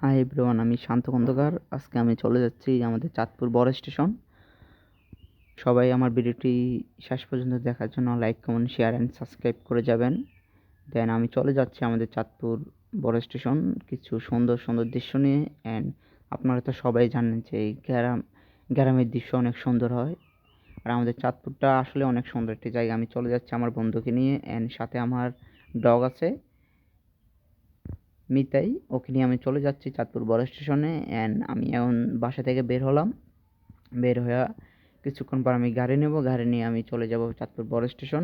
Hi everyone, আমি শান্ত খন্দকার। আজকে আমি চলে যাচ্ছি আমাদের চাঁদপুর বড় স্টেশন। সবাই আমার ভিডিওটি শেষ পর্যন্ত দেখার জন্য like, comment, share and subscribe করে যাবেন। দেন আমি চলে যাচ্ছি আমাদের চাঁদপুর বড় স্টেশন কিছু সুন্দর সুন্দর দৃশ্য নিয়ে। অ্যান্ড আপনারা তো সবাই জানেন যে এই গ্রামের দৃশ্য অনেক সুন্দর হয়, আর আমাদের চাঁদপুরটা আসলে অনেক সুন্দর একটি জায়গা। আমি চলে যাচ্ছি আমার বন্ধুকে নিয়ে, অ্যান্ড সাথে আমার ডগ আছে মিতাই, ওকে নিয়ে আমি চলে যাচ্ছি চাঁদপুর বড় স্টেশনে। অ্যান্ড আমি এখন বাসা থেকে বের হলাম। বের হয়ে কিছুক্ষণ পর আমি গাড়ি নেব, গাড়ি নিয়ে আমি চলে যাব চাঁদপুর বড় স্টেশন।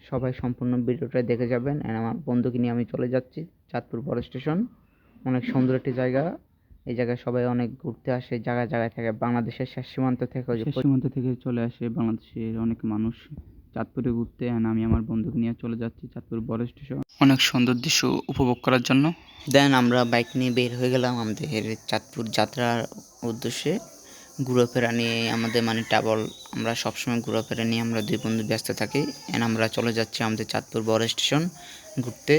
সবাই সম্পূর্ণ ভিডিওটা দেখে যাবেন। অ্যান্ড আমার বন্ধুকে নিয়ে আমি চলে যাচ্ছি চাঁদপুর বড় স্টেশন। অনেক সুন্দর একটি জায়গা। এই জায়গায় সবাই অনেক ঘুরতে আসে, জায়গায় জায়গায় থেকে বাংলাদেশের শেষ সীমান্ত থেকে চলে আসে বাংলাদেশের অনেক মানুষ চাঁদপুরে ঘুরতে। অ্যান্ড আমি আমার বন্ধুকে নিয়ে চলে যাচ্ছি চাঁদপুর বড় স্টেশন অনেক সুন্দর দৃশ্য উপভোগ করার জন্য। দেন আমরা বাইক নিয়ে বের হয়ে গেলাম আমাদের চাঁদপুর যাত্রার উদ্দেশ্যে। ঘোরাফেরা নিয়ে আমাদের ট্রাভেল, আমরা সবসময় ঘোরাফেরা নিয়ে আমরা দুই বন্ধু ব্যস্ত থাকি। অ্যান্ড আমরা চলে যাচ্ছি আমাদের চাঁদপুর বড় স্টেশন ঘুরতে।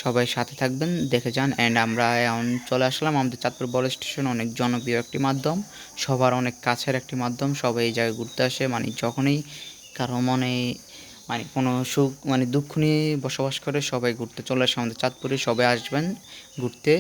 সবাই সাথে থাকবেন, দেখে যান। অ্যান্ড আমরা এখন চলে আসলাম আমাদের চাঁদপুর বড় স্টেশন। অনেক জনপ্রিয় একটি মাধ্যম, সবার অনেক কাছের একটি মাধ্যম। সবাই এই জায়গায় ঘুরতে আসে, যখনই কারো মনে কোনো সুখ দুঃখ নিয়ে বসবাস করে, সবাই ঘুরতে চলে আসে আমাদের চাঁদপুরে। সবাই আসবেন ঘুরতে।